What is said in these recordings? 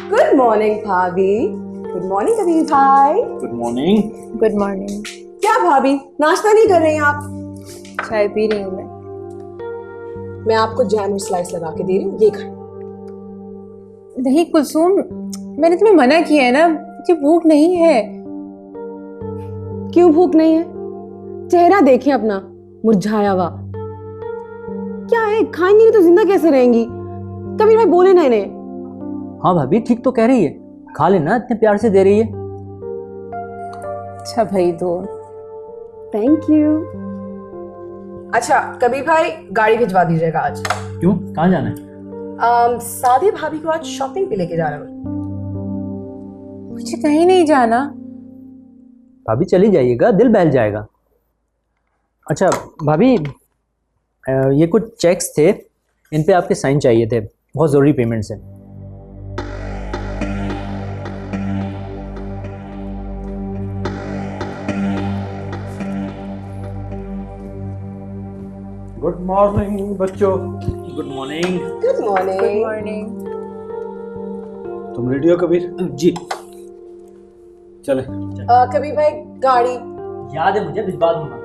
Good morning भाभी। Good morning Kabir भाई। Good morning. Good morning. क्या भाभी, नाश्ता नहीं कर रही हैं आप? चाय पी रही हूँ मैं आपको जैम और स्लाइस लगा के दे रही हूँ, ये खा। नहीं कुलसूम, मैंने तुम्हें मना किया है ना, मुझे भूख नहीं है। क्यों भूख नहीं है? चेहरा देखिए अपना, मुरझाया हुआ। क्या है, खाएंगी नहीं तो जिंदा कैसे रहेंगी? कबीर भाई बोले ना इन्हें। हाँ भाभी ठीक तो कह रही है, खा लेना, इतने प्यार से दे रही है। अच्छा भाई दो। Thank you. अच्छा कबीर भाई, गाड़ी भिजवा दीजिएगा आज। क्यों, कहाँ जाना है? सादे भाभी को आज शॉपिंग पे लेके जा रहा हूँ। मुझे कहीं नहीं जाना। भाभी चली जाइएगा, दिल बहल जाएगा। अच्छा भाभी, ये कुछ चेक्स थे, इन पे आपके साइन चाहिए थे, बहुत ज़रूरी पेमेंट्स है। गुड मॉर्निंग बच्चों। Good morning. Good morning. Good morning. तुम रेडी हो कबीर? जी। चले। कबीर भाई गाड़ी। याद है मुझे, भिजवा दूंगा।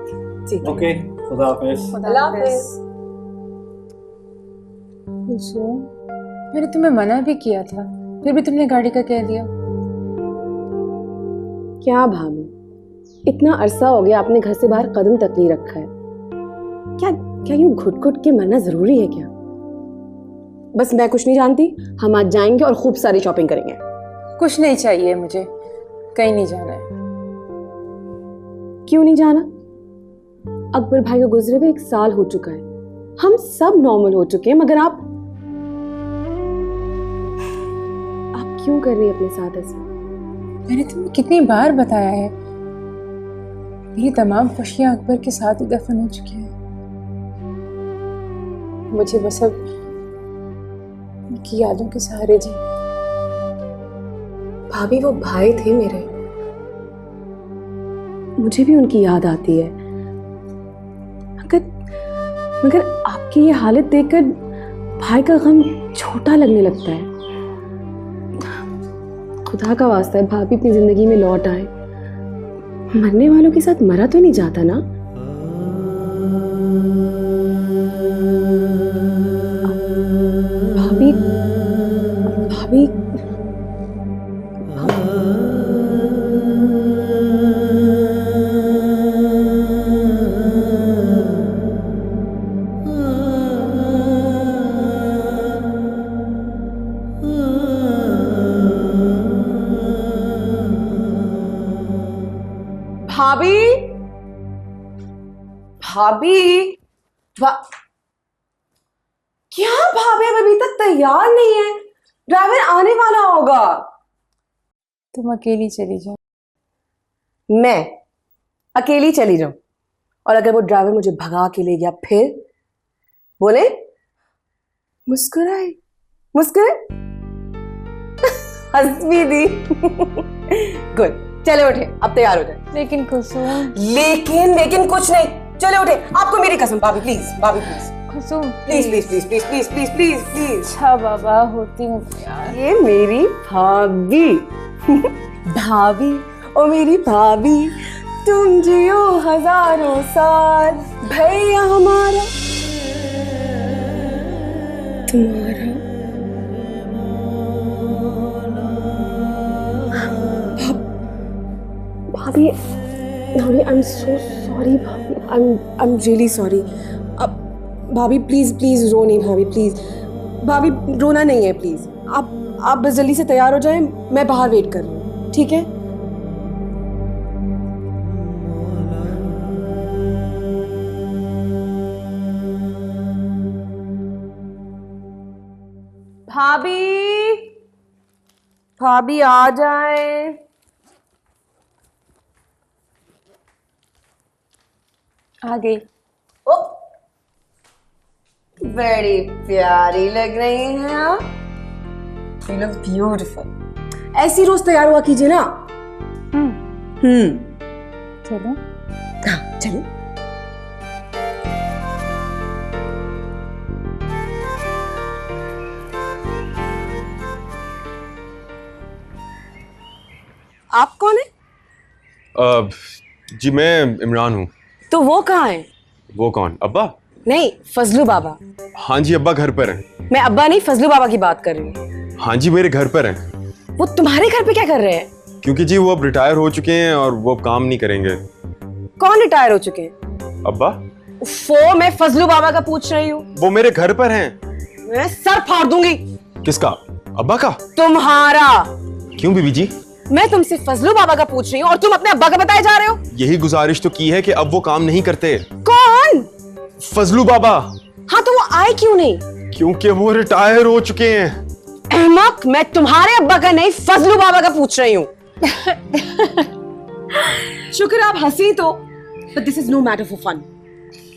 ठीक है। ओके, खुदा हाफिज। अल्लाह हाफिज। कुलसूम, मैंने तुम्हें मना भी किया था, फिर भी तुमने गाड़ी का कह दिया। क्या भाभी, इतना अरसा हो गया आपने घर से बाहर कदम तक नहीं रखा है। क्या क्या यूं घुट घुट के मरना जरूरी है क्या? बस मैं कुछ नहीं जानती, हम आज जाएंगे और खूब सारी शॉपिंग करेंगे। कुछ नहीं चाहिए मुझे, कहीं नहीं जाना है। क्यों नहीं जाना? अकबर भाई को गुजरे हुए 1 साल हो चुका है, हम सब नॉर्मल हो चुके हैं, मगर आप क्यों कर रही है अपने साथ ऐसा? मैंने तुम्हें कितनी बार बताया है, मेरी तमाम खुशियां अकबर के साथ ही दफन हो चुकी हैं। मुझे बस अब उनकी यादों के सहारे जी। भाभी वो भाई थे मेरे, मुझे भी उनकी याद आती है, मगर आपकी ये हालत देखकर भाई का गम छोटा लगने लगता है। खुदा का वास्ता है भाभी अपनी जिंदगी में लौट आए। मरने वालों के साथ मरा तो नहीं जाता ना? भाभी भाभी भाभी भाभी क्या भाभी, अब अभी तक तैयार नहीं है, ड्राइवर आने वाला होगा। तुम अकेली चली जाओ। मैं अकेली चली जाऊं, और अगर वो ड्राइवर मुझे भगा के ले गया फिर? बोले, मुस्कुराए मुस्कुराए, हंस भी दी। गुड, चले उठे, अब तैयार हो जाए। लेकिन कुलसूम, लेकिन कुछ नहीं, चले उठे। आपको मेरी कसम भाभी, प्लीज भाभी please Kulsoom please please please please please please please please. अच्छा बाबा होती हूँ यार। ये मेरी भाभी। भाभी ओ मेरी भाभी, तुम जियो हजारों साल, भैया हमारा तुम्हारा। भाभी, आई एम सो सॉरी भाभी, आई एम रियली सॉरी। अब भाभी प्लीज प्लीज रो नहीं भाभी, प्लीज भाभी रोना नहीं है, प्लीज आप बस जल्दी से तैयार हो जाएं, मैं बाहर वेट कर रही हूँ, ठीक है? भाभी भाभी आ जाए। आ गई। ओ, बड़ी प्यारी लग रही हैं आप। You look beautiful. ऐसी रोज तैयार हुआ कीजिए ना। चलो। हाँ चलो। आप कौन है? जी मैं इमरान हूँ। तो वो कहाँ है? वो कौन? अब्बा? नहीं, फजलू बाबा। हाँ जी अब्बा घर पर हैं। मैं अब्बा नहीं, फजलू बाबा की बात कर रही हूँ। हाँ जी मेरे घर पर हैं। वो तुम्हारे घर पे क्या कर रहे हैं? क्योंकि जी वो अब रिटायर हो चुके हैं और वो अब काम नहीं करेंगे। कौन रिटायर हो चुके हैं? अब्बा? वो मैं फजलू बाबा का पूछ रही हूँ। वो मेरे घर पर हैं। मैं सर फाड़ दूंगी। किसका? अब्बा का? तुम्हारा। क्यों बीबी जी? मैं तुमसे फजलू बाबा का पूछ रही हूँ और तुम अपने अब्बा का बताए जा रहे हो। यही गुजारिश तो की है कि अब वो काम नहीं करते। कौन? फजलू बाबा। हाँ तो वो आए क्यों नहीं? क्योंकि वो रिटायर हो चुके हैं। अहमक, मैं तुम्हारे अब्बा का नहीं, फजलू बाबा का पूछ रही हूँ। शुक्र आप हंसी तो, but this is no matter for fun.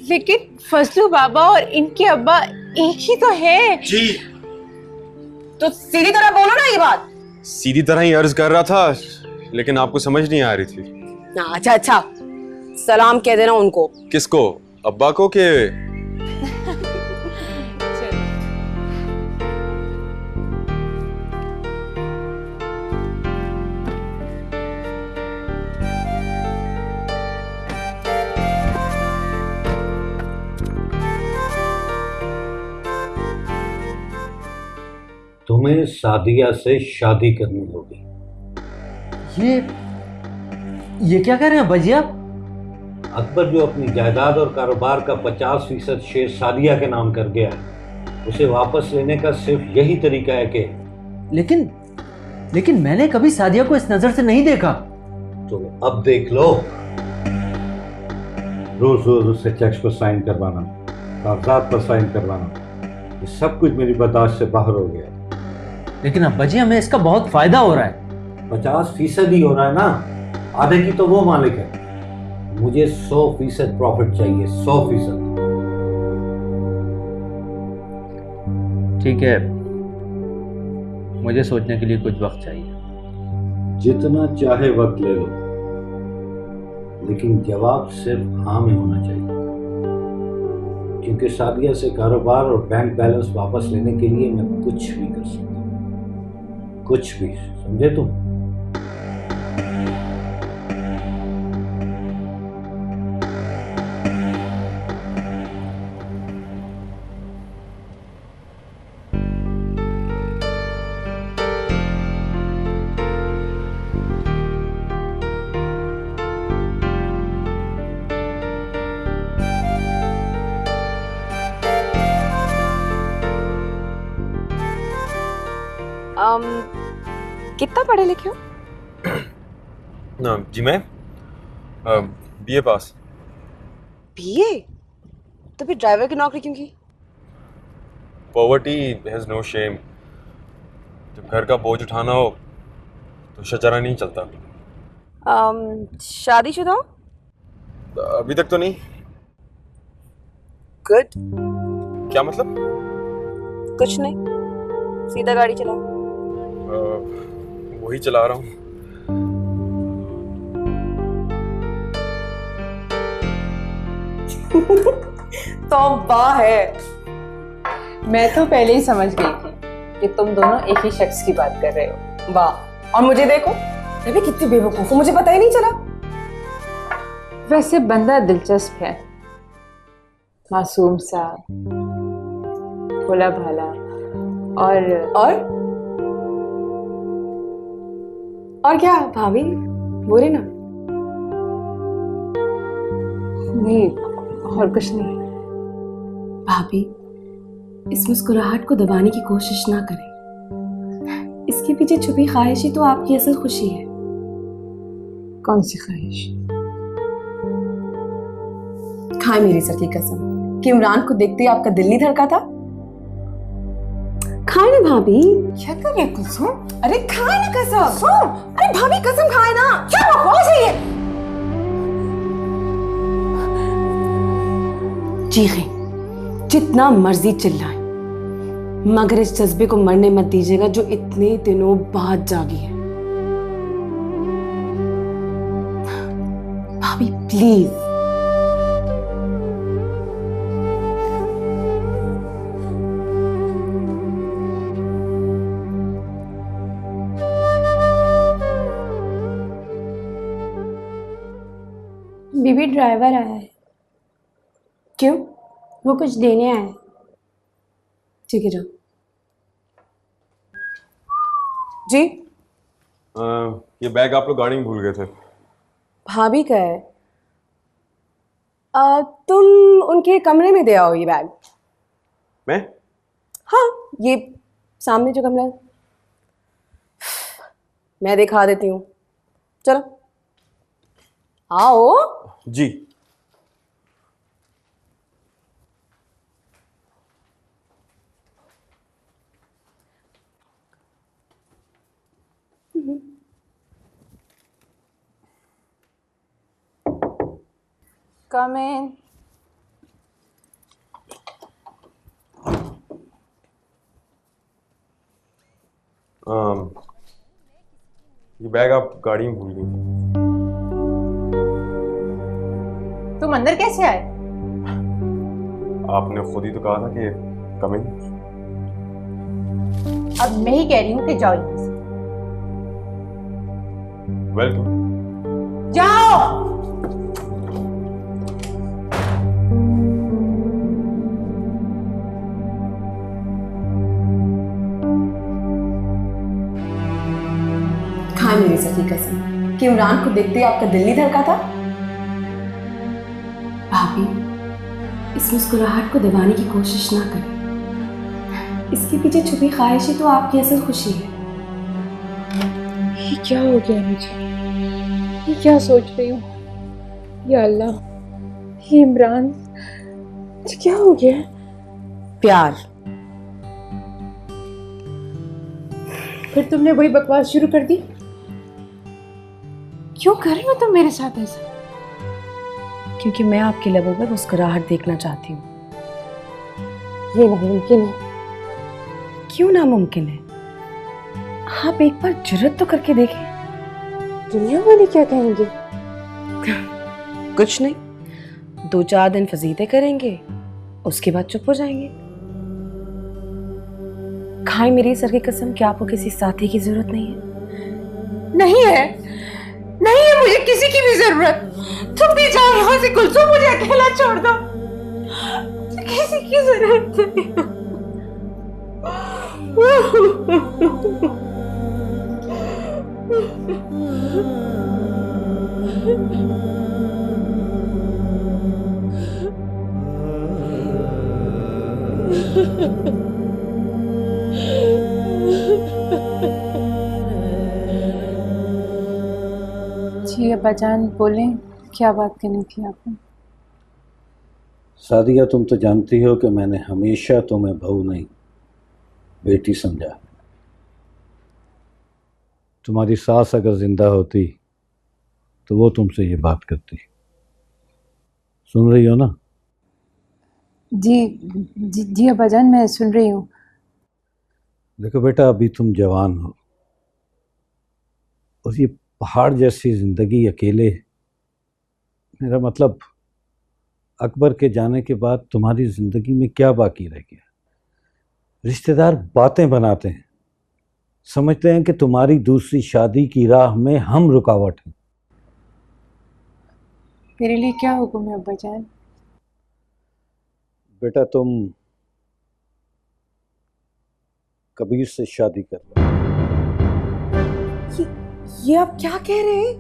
लेकिन फजलू बाबा और इनके अब्बा एक ही तो है। जी तो सीधी तरह बोलो ना ये बात। सीधी तरह ही अर्ज कर रहा था लेकिन आपको समझ नहीं आ रही थी। अच्छा अच्छा, सलाम कह देना उनको। किसको? अब्बा को के? तुम्हें सादिया से शादी करनी होगी। ये क्या कह रहे हैं भैया? अकबर जो अपनी जायदाद और कारोबार का 50% शेयर सादिया के नाम कर गया है, उसे वापस लेने का सिर्फ यही तरीका है कि लेकिन मैंने कभी सादिया को इस नजर से नहीं देखा। तो अब देख लो। रोज रोज उससे चेक्स पर साइन करवाना, कागजात पर साइन करवाना, ये सब कुछ मेरी बर्दाश्त से बाहर हो गया। लेकिन अब्बा जी हमें इसका बहुत फायदा हो रहा है। 50% ही हो रहा है ना, आधे की तो वो मालिक है। मुझे 100% प्रॉफिट चाहिए, 100%। ठीक है, मुझे सोचने के लिए कुछ वक्त चाहिए। जितना चाहे वक्त ले लो, लेकिन जवाब सिर्फ हाँ में होना चाहिए। क्योंकि सादिया से कारोबार और बैंक बैलेंस वापस लेने के लिए मैं कुछ भी कर सकता हूँ, कुछ भी। समझे तुम? कितना पढ़े लिखे हो? ना जी मैं बीए पास। बीए? तो फिर ड्राइवर की नौकरी क्यों की? Poverty has no shame. जब घर का बोझ उठाना हो तो शजरा नहीं चलता। शादीशुदा हो? अभी तक तो नहीं। गुड। क्या मतलब? कुछ नहीं, सीधा गाड़ी चलाओ। वही चला रहा हूँ। तौबा है। मैं तो पहले ही समझ गई थी कि तुम दोनों एक ही शख्स की बात कर रहे हो। वाह, और मुझे देखो, मैं भी कितनी बेवकूफ हूँ, मुझे पता ही नहीं चला। वैसे बंदा दिलचस्प है, मासूम सा, भोला भाला और क्या भाभी, बोले ना। नहीं, और कुछ नहीं। भाभी, इस मुस्कुराहट को दबाने की कोशिश ना करें। इसके पीछे छुपी ख्वाहिश ही तो आपकी असल खुशी है। कौन सी ख्वाहिश? खाए मेरी सर की कसम कि इमरान को देखते ही आपका दिल नहीं धड़का था। खाए ना भाभी। क्या कर रहे कुलसुम? अरे खाए ना कसम। अरे भाभी कसम खाए ना। क्या बकवास है ये? चीखें जितना मर्जी चिल्लाएं, मगर इस जज्बे को मरने मत दीजिएगा जो इतने दिनों बाद जागी है। भाभी प्लीज। बीबी ड्राइवर आया है, क्यों? वो कुछ देने आया है। ठीक है, जाओ। जी, ये बैग आप लोग गाड़ी में भूल गए थे। भाभी का है। तुम उनके कमरे में दे आओ ये बैग। मैं? हाँ, ये सामने जो कमरा है, मैं दिखा देती हूँ। चलो आओ। जी। कम इन। ये बैग आप गाड़ी में भूल गई थी। तुम अंदर कैसे आए? आपने खुद ही तो कहा था कि कम इन। अब मैं ही कह रही हूँ कि जाओ यहाँ से। वेलकम। जाओ। खाए मेरी सखी कसम कि इमरान को देखते ही आपका दिल नहीं धड़का था। भाभी, इस मुस्कुराहट को दबाने की कोशिश ना करें। इसके पीछे छुपी ख्वाहिश ही तो आपकी असल खुशी है। ये क्या हो गया मुझे? ये क्या सोच रही हूँ? या अल्लाह, ये इमरान, ये क्या हो गया? प्यार। फिर तुमने वही बकवास शुरू कर दी। क्यों कर रही हो तुम मेरे साथ ऐसा? क्योंकि मैं आपके लबों पर मुस्कुराहट देखना चाहती हूँ। ये नामुमकिन है। क्यों नामुमकिन है? आप एक बार जुर्रत तो करके देखें। दुनिया वाले क्या कहेंगे? कुछ नहीं, 2-4 दिन फजीते करेंगे, उसके बाद चुप हो जाएंगे। खाए मेरी सर की कसम कि आपको किसी साथी की जरूरत नहीं है। नहीं है, नहीं है मुझे किसी की भी जरूरत। तुम भी जाओ यहाँ से कुलसुम, मुझे अकेला छोड़ दो। किसी की जरूरत नहीं। जी अब्बाजान, बोलें, क्या बात करनी थी आपने? सादिया, तुम तो जानती हो कि मैंने हमेशा तुम्हें बहू नहीं बेटी समझा। तुम्हारी सास अगर जिंदा होती तो वो तुमसे ये बात करती। सुन रही हो ना? जी जी जी अब्बाजान, मैं सुन रही हूँ। देखो बेटा, अभी तुम जवान हो और ये पहाड़ जैसी जिंदगी अकेले, मेरा मतलब अकबर के जाने के बाद तुम्हारी जिंदगी में क्या बाकी रह गया? रिश्तेदार बातें बनाते हैं, समझते हैं कि तुम्हारी दूसरी शादी की राह में हम रुकावट हैं। मेरे लिए क्या हुक्म है अब्बाजान? बेटा, तुम कबीर से शादी कर लो। ये आप क्या कह रहे हैं?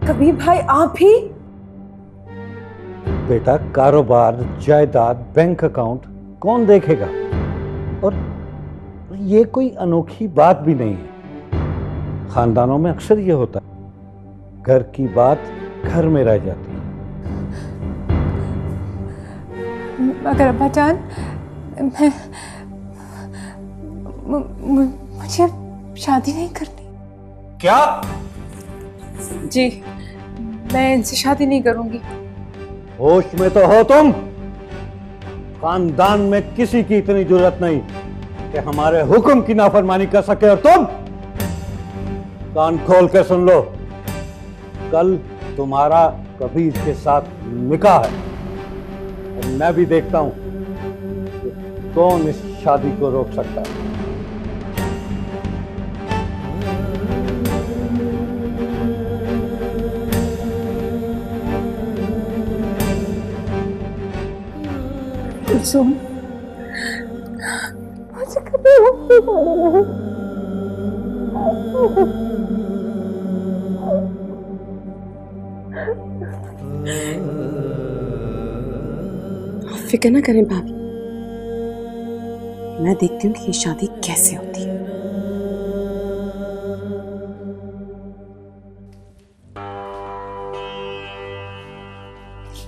कबीर भाई, आप ही? बेटा, कारोबार, जायदाद, बैंक अकाउंट कौन देखेगा? और ये कोई अनोखी बात भी नहीं है। खानदानों में अक्सर ये होता है, घर की बात घर में रह जाती है। मगर अब्बाजान, मुझे अब शादी नहीं करनी। क्या? जी, मैं इनसे शादी नहीं करूंगी। होश में तो हो तुम? खानदान में किसी की इतनी जरूरत नहीं कि हमारे हुक्म की नाफरमानी कर सके, और तुम कान खोल के सुन लो, कल तुम्हारा कबीर के साथ निकाह है और मैं भी देखता हूं कि कौन इस शादी को रोक सकता है। कुलसुम, मुझे कभी वापस आना है। आप फिक्र ना करें भाभी, मैं देखती हूँ कि ये शादी कैसे होती है।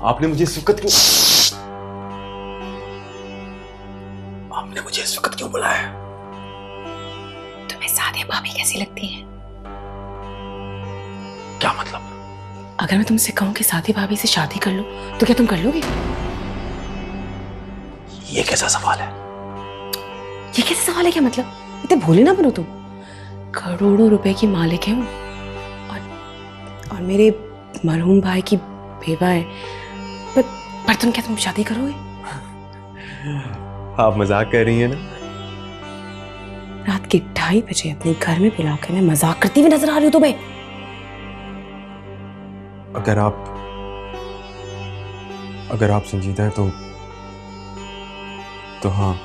आपने मुझे इस वक्त क्यों बुलाया? तुम्हें सादिया भाभी कैसी लगती है? क्या मतलब? अगर मैं तुमसे कहूँ कि सादिया भाभी से शादी कर लो तो क्या तुम कर लोगे? ये कैसा सवाल है? ये कैसे सवाल है? क्या मतलब? इतने भोले ना बनो तुम। करोड़ों रुपए की मालिक है वो, और मेरे मरहूम भाई की बेवा है। पर तुम शादी करोगे? आप मजाक कर रही हैं ना? रात के 2:30 बजे अपने घर में बुलाकर मैं मजाक करती हुई नजर आ रही हूँ तुम्हें? अगर आप संजीदा हैं तो हाँ,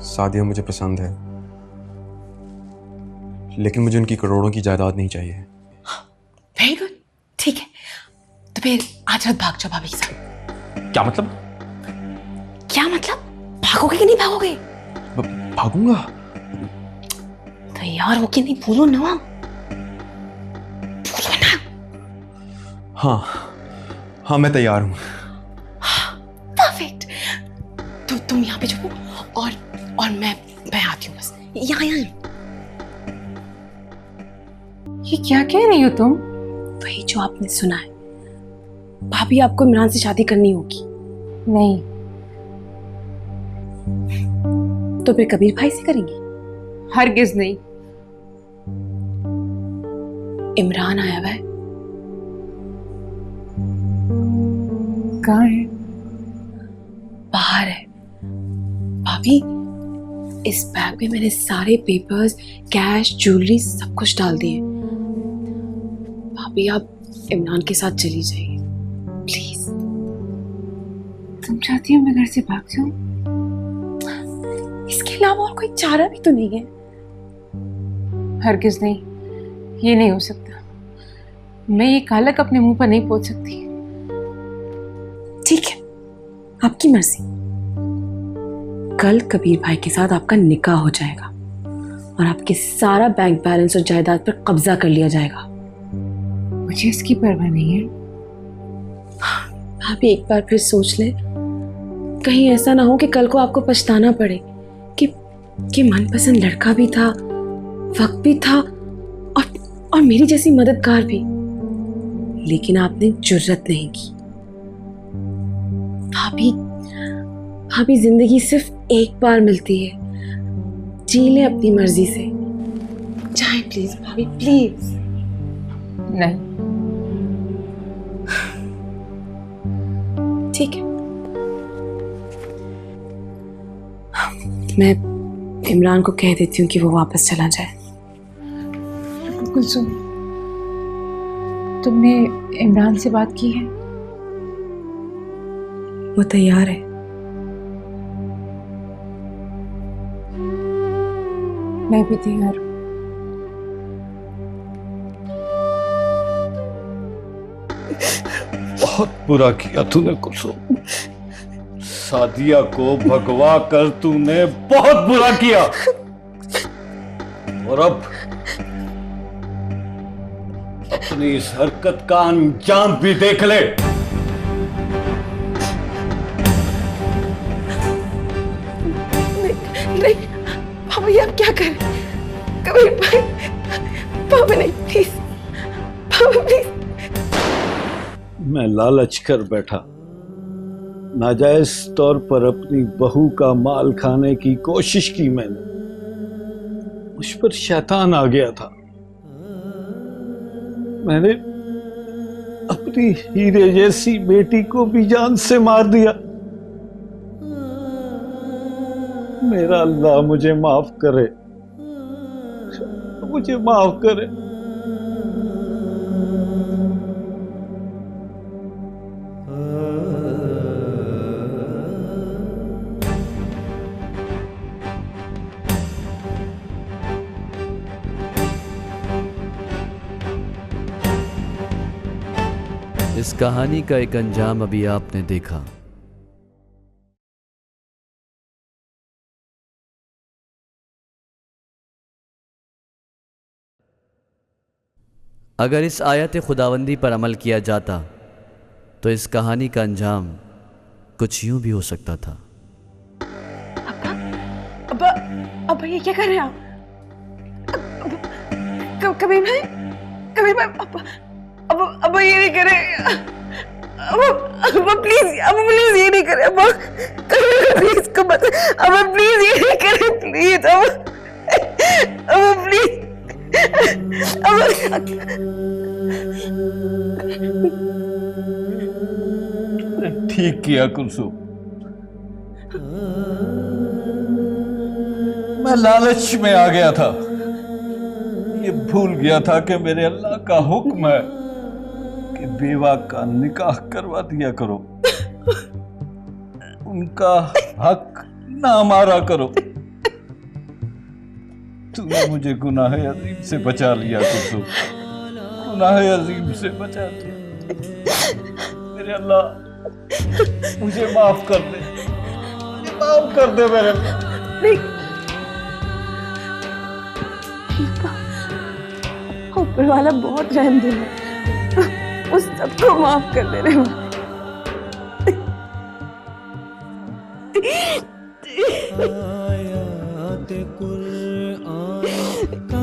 सादिया मुझे पसंद है, लेकिन मुझे उनकी करोड़ों की जायदाद नहीं चाहिए। वेरी गुड, ठीक है, तो फिर आज रात भाग जाओ भाभी के साथ। क्या मतलब? क्या मतलब? भागोगे कि नहीं भागोगे? भागूंगा। तैयार हो कि नहीं? बोलो ना, बोलो ना। हाँ मैं तैयार हूँ। परफेक्ट। तो तुम यहाँ पे छुपो और मैं आती हूँ, बस यहाँ। ये क्या कह रही हो तुम? वही जो आपने सुना है, भाभी आपको इमरान से शादी करनी होगी। नहीं। तो फिर कबीर भाई से करेंगी? हरगिज नहीं। इमरान आया हुआ है। कहाँ है? बाहर है। भाभी, इस बैग में मैंने सारे पेपर्स, कैश, ज्वेलरी सब कुछ डाल दिए। भाभी आप इमरान के साथ चली जाइए प्लीज। तुम चाहती हो मैं घर से भाग जाऊं? इसके अलावा और कोई चारा भी तो नहीं है। हरगिज नहीं, ये नहीं हो सकता। मैं ये कालक अपने मुंह पर नहीं पोंछ सकती। ठीक है, आपकी मर्जी। कल कबीर भाई के साथ आपका निकाह हो जाएगा और आपके सारा बैंक बैलेंस और जायदाद पर कब्जा कर लिया जाएगा। मुझे इसकी परवाह नहीं है। भाभी एक बार फिर सोच ले, कहीं ऐसा ना हो कि कल को आपको पछताना पड़े कि मनपसंद लड़का भी था, वक्त भी था और मेरी जैसी मददगार भी, लेकिन आपने जुर्रत नहीं की। भाभी जिंदगी सिर्फ एक बार मिलती है, जी ले अपनी मर्जी से। जाएं प्लीज भाभी, प्लीज। नहीं। ठीक है, मैं इमरान को कह देती हूँ कि वो वापस चला जाए। कुलसुम, तुमने इमरान से बात की है? वो तैयार है। मैं भी तैयार हूँ। बहुत बुरा किया तूने कुलसुम। सादिया को भगवा कर तूने बहुत बुरा किया। और अब अपनी इस हरकत का अंजाम भी देख ले। नहीं भाभी, आप क्या कर रहे हैं? कबीर भाई, भाभी नहीं, प्लीज भाभी प्लीज। मैं लालच कर बैठा, नाजायज तौर पर अपनी बहू का माल खाने की कोशिश की मैंने। मुझ पर शैतान आ गया था। मैंने अपनी हीरे जैसी बेटी को भी जान से मार दिया। मेरा अल्लाह मुझे माफ करे, मुझे माफ करे। इस कहानी का एक अंजाम अभी आपने देखा। अगर इस आयत खुदावंदी पर अमल किया जाता तो इस कहानी का अंजाम कुछ यूं भी हो सकता था। अब ये क्या कर रहे हैं आप? कभी मैं अब ये नहीं करे। अब प्लीज ये नहीं करे। अब प्लीज को मत। अब प्लीज ये नहीं करे प्लीज। अब प्लीज। ठीक किया कुलसुम, मैं लालच में आ गया था, ये भूल गया था कि मेरे अल्लाह का हुक्म है कि बेवा का निकाह करवा दिया करो, उनका हक ना मारा करो। तूने मुझे गुनाह अजीम से बचा लिया कुलसुम, गुनाह अजीम से बचा लिया। मेरे अल्लाह मुझे माफ कर दे, मुझे माफ कर दे मेरे नहीं, ऊपर वाला बहुत रहमदिल है, उस सबको माफ कर देने वाला। आयात कुरआन का